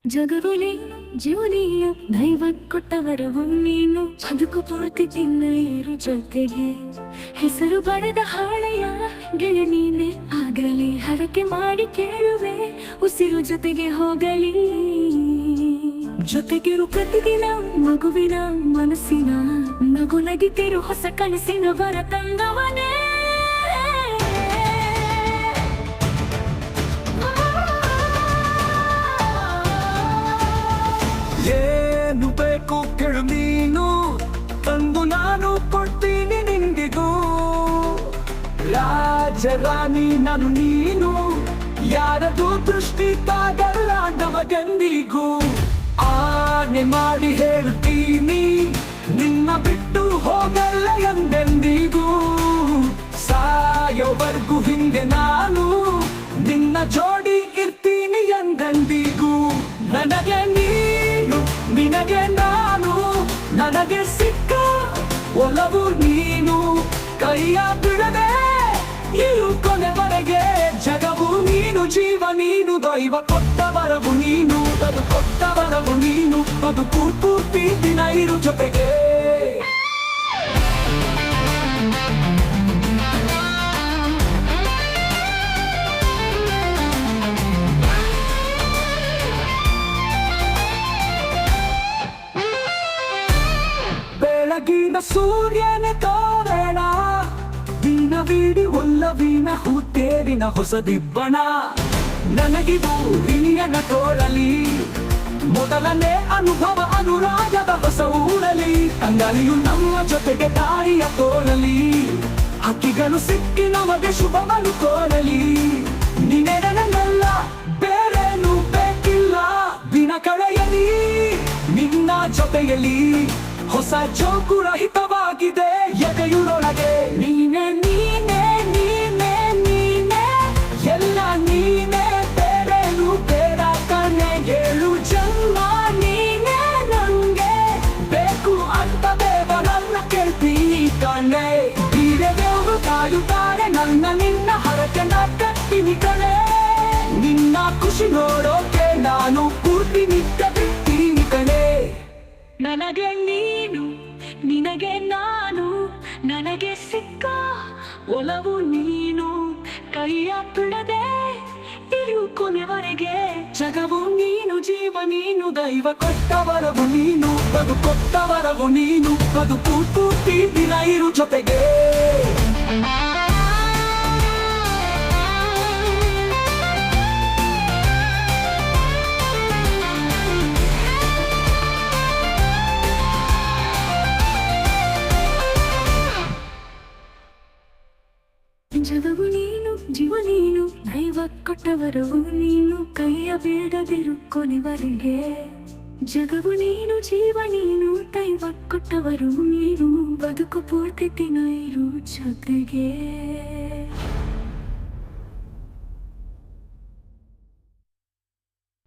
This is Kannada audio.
ಜಗವುಲಿ ಜೀವನೀಯ ದೈವ ಕೊಟ್ಟವರವು ನೀನು ಬದುಕು ಪೂರ್ತಿ ತಿನ್ನೈರು ಜೊತೆಗೆ ಹೆಸರು ಬರೆದ ಹಾಳೆಯ ಗೆಳೆ ನೀನೆ ಆಗಲಿ ಹರಕೆ ಮಾಡಿ ಕೇಳುವೆ ಉಸಿರು ಜೊತೆಗೆ ಹೋಗಲಿ ಜೊತೆಗಿರು ಪ್ರತಿದಿನ ಮಗುವಿನ ಮನಸ್ಸಿನ ನಗು ನಗಿತಿರು ಹೊಸ ಕನಸಿನ ಬರ ತಂದವನೇ ಏನು ಬೇಕು ಕೇಳು ನೀನು ತಂದು ನಾನು ಕೊಡ್ತೀನಿ ನಿಂದಿಗೂ ರಾಜರಾಣಿ ನಾನು ನೀನು ಯಾರದು ದೃಷ್ಟಿ ತಾಗಲ್ಲ ನಮಗೆಂದಿಗೂ ಆನೆ ಮಾಡಿ ಹೇಳ್ತೀನಿ ನಿನ್ನ ಬಿಟ್ಟು ಹೋಗಲ್ಲ ಎಂದೆಂದಿಗೂ ಸಾಯೋವರೆಗೂ ಹಿಂದೆ ನಾನು ನಿನ್ನ ಜೋಡಿ ಇರ್ತೀನಿ ಎಂದೆಂದಿಗೂ ನನಗೆ ನೀನು ನಿನಗೆ ನಾನು ನನಗೆ ಸಿಕ್ಕ ಒಲವು ನೀನು ಕೈಯ ಬಿಡದೆ ಇರು ಕೊನೆವರೆಗೆ ಜಗವು ನೀನು ಜೀವ ನೀನು ದೈವ ಕೊಟ್ಟ ವರವು ನೀನು ಅದು ಕೊಟ್ಟ ವರವು ನೀನು ಅದು ಪೂರ್ತಿ ದಿನ ಇರು ಜೊತೆಗೆ ಬೆಳಗಿನ ಸೂರ್ಯನ ತೋರಣ ವೀಣವೀಡಿ ಒಲ್ಲವೀನ ಹೂತೇರಿನ ಹೊಸದಿಬ್ಬಣ ನನಗಿದು ಹಿರಿಯನ ತೋರಲಿ ಮೊದಲನೇ ಅನುಭವ ಅನುರಾಗದ ಹೊಸ ಊರಲಿ ಅಂಗಲಿಯು ನಮ್ಮ ಜೊತೆಗೆ ದಾರಿಯ ತೋರಲಿ ಹಕ್ಕಿಗಳು ಸಿಕ್ಕಿ ನಮಗೆ ಶುಭವನ್ನು ಕೋರಲಿ ನೀನೇ ನನ್ನಲ್ಲ ಬೇರೇನು ಬೇಕಿಲ್ಲ ದಿನ ಕಳೆಯಲಿ ನಿನ್ನ ಜೊತೆಯಲಿ ಹೊಸ ಜೋಗುರಹಿತವಾಗಿದೆ ಎದೆಯುರೊಳಗೆ ನೀನೆ ನೀನೆ ನೀನೆ ನೀನೆ ಎಲ್ಲ ನೀನೆ ಬೇರೇನು ಬೇಡ ಕಣೆ ಏಳು ಜನ್ಮ ನೀನೆ ನಂಗೆ ಬೇಕು ಅಂತ ದೇವರನ್ನ ಕೇಳ್ತೀನಿ ಕಣೆ ಬೀರೆ ದೇವರು ಕಾಯುತ್ತಾರೆ ನನ್ನ ನಿನ್ನ ಹರಕೆನ ಕಟ್ತೀನಿ ಕಣೆ ನಿನ್ನ ಖುಷಿ ನೋಡೋಕೆ ನಾನು ಪೂರ್ತಿ ನಿತ್ಯ ಬಿಡ್ತೀನಿ ಕಣೆ ನನಗೆ ನೀನು ನಿನಗೆ ನಾನು ನನಗೆ ಸಿಕ್ಕ ಒಲವು ನೀನು ಕೈಯ ಬಿಡದೆ ಇರು ಕೊನೆವರೆಗೆ ಜಗವು ನೀನು ಜೀವ ನೀನು ದೈವ ಕೊಟ್ಟ ವರವು ನೀನು ಅದು ಕೊಟ್ಟ ವರವು ನೀನು ಅದು ಪೂರ್ತಿ ದಿನ ಇರು ಜೊತೆಗೆ ಜಗವು ನೀನು ಜೀವ ನೀನು ದೈವ ಕೊಟ್ಟವರವು ನೀನು ಕೈಯ ಬೇಡದಿರು ಕೊನೆವರೆಗೆ ಜಗವು ನೀನು ಜೀವ ನೀನು ದೈವ ಕೊಟ್ಟವರು ನೀನು ಬದುಕು ಪೂರ್ತಿ ದಿನ ಇರು ಜೊತೆಗೆ